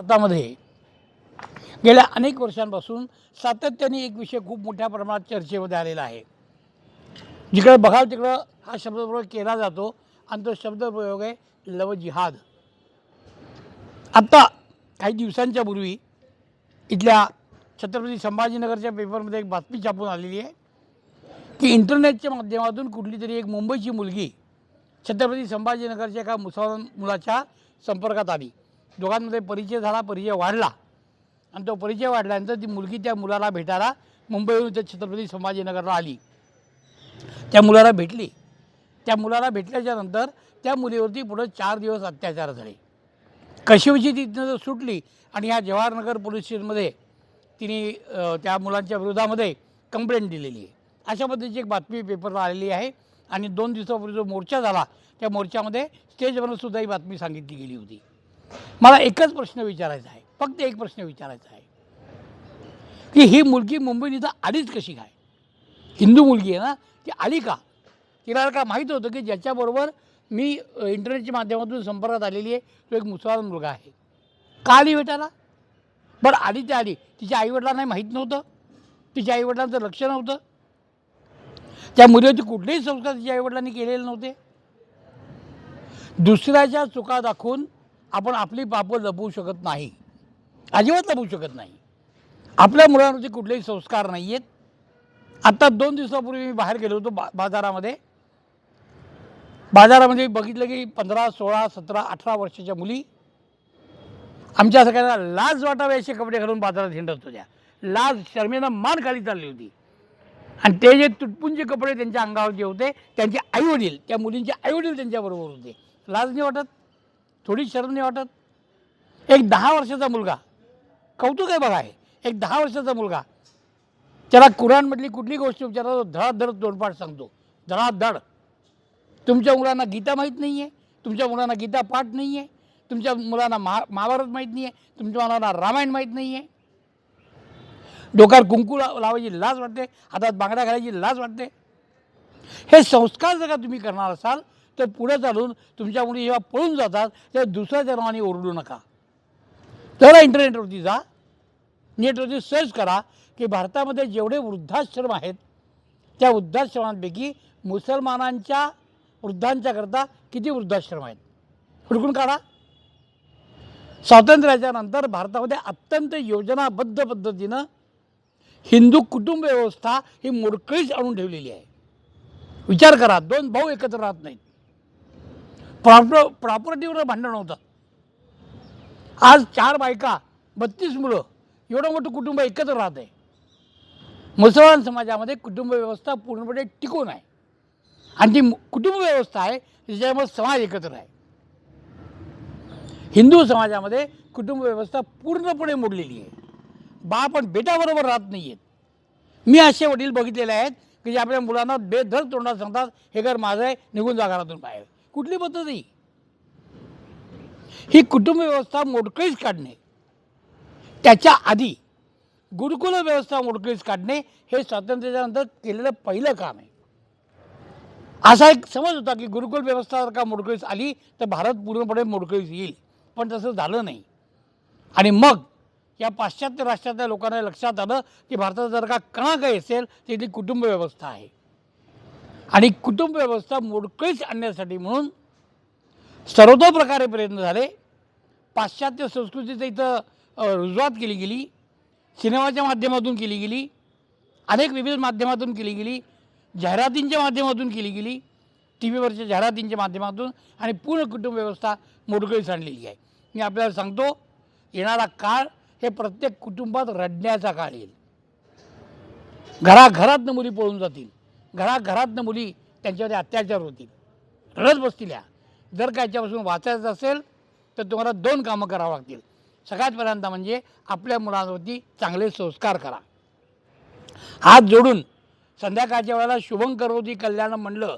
भारतामध्ये गेल्या अनेक वर्षांपासून सातत्याने एक विषय खूप मोठ्या प्रमाणात चर्चेमध्ये आलेला आहे. जिकडे बघाल तिकडं हा शब्दप्रयोग केला जातो आणि तो शब्दप्रयोग आहे लव जिहाद. आत्ता काही दिवसांच्या पूर्वी इथल्या छत्रपती संभाजीनगरच्या पेपरमध्ये एक बातमी छापून आलेली आहे की इंटरनेटच्या माध्यमातून कुठली तरी एक मुंबईची मुलगी छत्रपती संभाजीनगरच्या एका मुसलमान मुलाच्या संपर्कात आली. दोघांमध्ये परिचय झाला, परिचय वाढला आणि तो परिचय वाढल्यानंतर ती मुलगी त्या मुलाला भेटायला मुंबईहून ते छत्रपती संभाजीनगरला आली. त्या मुलाला भेटली. त्या मुलाला भेटल्याच्या नंतर त्या मुलीवरती पुढे 4 दिवस अत्याचार झाले. कशीबशी ती तिथनं सुटली आणि ह्या जवाहरनगर पोलीस स्टेशनमध्ये तिने त्या मुलांच्या विरोधामध्ये कंप्लेंट दिलेली आहे. अशा पद्धतीची एक बातमी पेपरला आलेली आहे आणि 2 दिवसापूर्वी जो मोर्चा झाला त्या मोर्चामध्ये स्टेजवरसुद्धा ही बातमी सांगितली गेली होती. मला एकच प्रश्न विचारायचा आहे, फक्त एक प्रश्न विचारायचा आहे की ही मुलगी मुंबईत इथं आलीच कशी काय? हिंदू मुलगी आहे ना, ती आली का? तिला का माहीत होतं की ज्याच्याबरोबर मी इंटरनेटच्या माध्यमातून संपर्कात आलेली आहे तो एक मुसलमान मुलगा आहे? का आली भेटायला? बरं आली ते आली, तिच्या आईवडिलांना माहीत नव्हतं? तिच्या आईवडिलांचं लक्ष नव्हतं? त्या मुलीवरती कुठलेही संस्कार तिच्या आईवडिलांनी केलेले नव्हते? दुसऱ्याच्या चुका दाखवून आपण आपली पापं लपवू शकत नाही, अजिबात लपवू शकत नाही. आपल्या मुलांवरती कुठलेही संस्कार नाही आहेत. आत्ता 2 दिवसापूर्वी मी बाहेर गेलो होतो बाजारामध्ये बघितलं की 15, 16, 17, 18 वर्षाच्या मुली आमच्या सगळ्यांना लाज वाटावे असे कपडे घालून बाजारात हिंडत होत्या. लाज शर्मेनं मान खाली चालली होती. आणि ते जे तुटपुंजे कपडे त्यांच्या अंगावर जे होते त्यांचे आईवडील, त्या मुलींचे आईवडील त्यांच्याबरोबर होते. लाज नाही वाटत? थोडी शरम नाही वाटत? एक 10 वर्षाचा मुलगा, कौतुक आहे बघा, आहे एक 10 वर्षाचा मुलगा, त्याला कुराणमधली कुठली गोष्ट विचारला तो धडाधड तोंडपाठ सांगतो, धडाधड. तुमच्या मुलांना गीता माहीत नाही आहे, तुमच्या मुलांना गीता पाठ नाही आहे, तुमच्या मुलांना महाभारत माहीत नाही आहे, तुमच्या मुलांना रामायण माहीत नाही आहे. डोक्यावर कुंकू लावायची लाज वाटते, हातात बांगड्या घालायची लाज वाटते. हे संस्कार जर का तुम्ही करणार असाल तर पुढे चालून तुमच्या मुली जेव्हा पळून जातात तेव्हा दुसऱ्याच्या नावाने ओरडू नका. तर इंटरनेटवरती जा, नेटवरती सर्च करा की भारतामध्ये जेवढे वृद्धाश्रम आहेत त्या वृद्धाश्रमांपैकी मुसलमानांच्या वृद्धांच्याकरता किती वृद्धाश्रम आहेत हुडकून काढा. स्वातंत्र्याच्या नंतर भारतामध्ये अत्यंत योजनाबद्ध पद्धतीनं हिंदू कुटुंब व्यवस्था ही मोडकळीच आणून ठेवलेली आहे. विचार करा, 2 भाऊ एकत्र राहत नाहीत, प्रॉपर्टीवर भांडण होतं. आज 4 बायका 32 मुलं एवढं मोठं कुटुंब एकत्र राहत आहे. मुसलमान समाजामध्ये कुटुंब व्यवस्था पूर्णपणे टिकून आहे आणि ती कुटुंब व्यवस्था आहे ज्याच्यामुळे समाज एकत्र आहे. हिंदू समाजामध्ये कुटुंब व्यवस्था पूर्णपणे मोडलेली आहे. बाप आणि बेटाबरोबर राहत नाही आहेत. मी असे वडील बघितलेले आहेत की जे आपल्या मुलांना बेधर तोंडात सांगतात हे घर माझं आहे, निघून जा घरातून बाहेर. कुठली पद्धत ही कुटुंब व्यवस्था मोडकळीस काढणे, त्याच्या आधी गुरुकुल व्यवस्था मोडकळीस काढणे हे स्वातंत्र्याच्या नंतर केलेलं पहिलं काम आहे. असा एक समज होता की गुरुकुल व्यवस्था जर का मोडकळीस आली तर भारत पूर्णपणे मोडकळीस येईल, पण तसं झालं नाही. आणि मग या पाश्चात्य राष्ट्रातल्या लोकांना लक्षात आलं की भारतात जर का कणा काही असेल तर ती कुटुंब व्यवस्था आहे. आणि कुटुंब व्यवस्था मोडकळीस आणण्यासाठी म्हणून सर्वतोप्रकारे प्रयत्न झाले. पाश्चात्य संस्कृतीचं इथं रुजवात केली गेली, सिनेमाच्या माध्यमातून केली गेली, अनेक विविध माध्यमातून केली गेली, जाहिरातींच्या माध्यमातून केली गेली, टी व्हीवरच्या जाहिरातींच्या माध्यमातून, आणि पूर्ण कुटुंब व्यवस्था मोडकळीस आणलेली आहे. मी आपल्याला सांगतो, येणारा काळ हे प्रत्येक कुटुंबात रडण्याचा काळ येईल. घराघरातनं मुली पळून जातील, घराघरातनं मुली त्यांच्यावर अत्याचार होतील, रडत बसतील. जर का याच्यापासून वाचायचं असेल तर तुम्हाला 2 कामं करावं लागतील. सगळ्यात पहिल्यांदा म्हणजे आपल्या मुलांवरती चांगले संस्कार करा. हात जोडून संध्याकाळच्या वेळेला शुभं करोती कल्याणं म्हणलं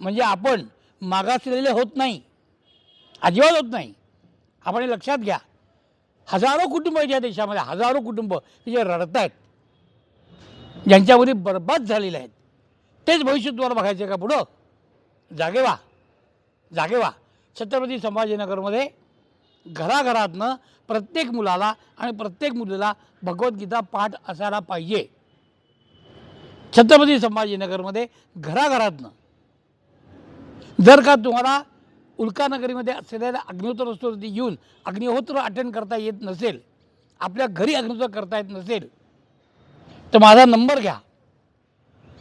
म्हणजे आपण मागासलेले होत नाही, अजिबात होत नाही. आपण हे लक्षात घ्या. हजारो कुटुंब आहेत या देशामध्ये, हजारो कुटुंब जे रडत आहेत, ज्यांच्यामध्ये बरबाद झालेले आहेत. तेच भविष्य तुम्हाला बघायचं आहे का पुढं? जागे व्हा, जागे व्हा. छत्रपती संभाजीनगरमध्ये घराघरातनं प्रत्येक मुलाला आणि प्रत्येक मुलीला भगवद्गीता पाठ असायला पाहिजे. छत्रपती संभाजीनगरमध्ये घराघरातनं. जर का तुम्हाला उल्कानगरीमध्ये असलेल्या अग्निहोत्रवरती येऊन अग्निहोत्र अटेंड करता येत नसेल, आपल्या घरी अग्निहोत्र करता येत नसेल, तर माझा नंबर घ्या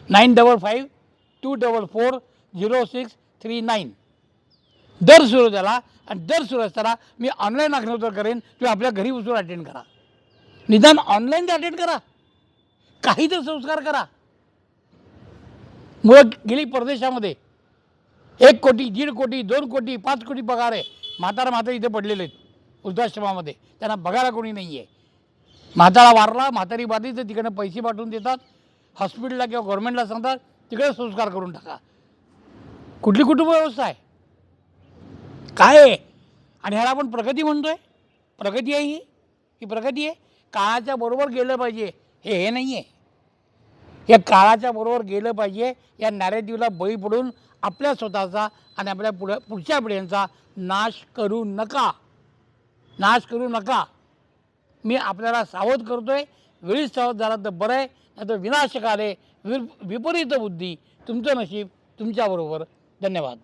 9552440639. दर सूर्योदयाला आणि दर सूर्यास्ताला मी ऑनलाईन अग्निहोत्र करेन. तुम्ही आपल्या घरी बसून अटेंड करा. निदान ऑनलाईन अटेंड करा, काही तर संस्कार करा. मुलं गेली परदेशामध्ये 1 कोटी 1.5 कोटी 2 कोटी 5 कोटी पगार आहे. म्हातारा इथे पडलेले आहेत वृद्धाश्रमामध्ये, त्यांना बघायला कोणी नाही आहे. म्हातारा वारला, म्हातारी बाधी, तर तिकडनं पैसे पाठवून देतात. हॉस्पिटलला किंवा गव्हर्नमेंटला सांगतात तिकडे संस्कार करून टाका. कुठली कुटुंब व्यवस्था आहे, काय आहे? आणि ह्याला आपण प्रगती म्हणतोय. प्रगती आहे ही प्रगती आहे. काळाच्या बरोबर गेलं पाहिजे, हे नाही आहे. या काळाच्या बरोबर गेलं पाहिजे या नॅरेटिव्हला बळी पडून आपल्या स्वतःचा आणि आपल्या पुढच्या पिढ्यांचा नाश करू नका. मी आपल्याला सावध करतोय. वेळीच सावध झाला तर बरं आहे, नाही तर विनाशकाले विपरीत बुद्धी. तुमचं नशीब तुमच्याबरोबर. धन्यवाद.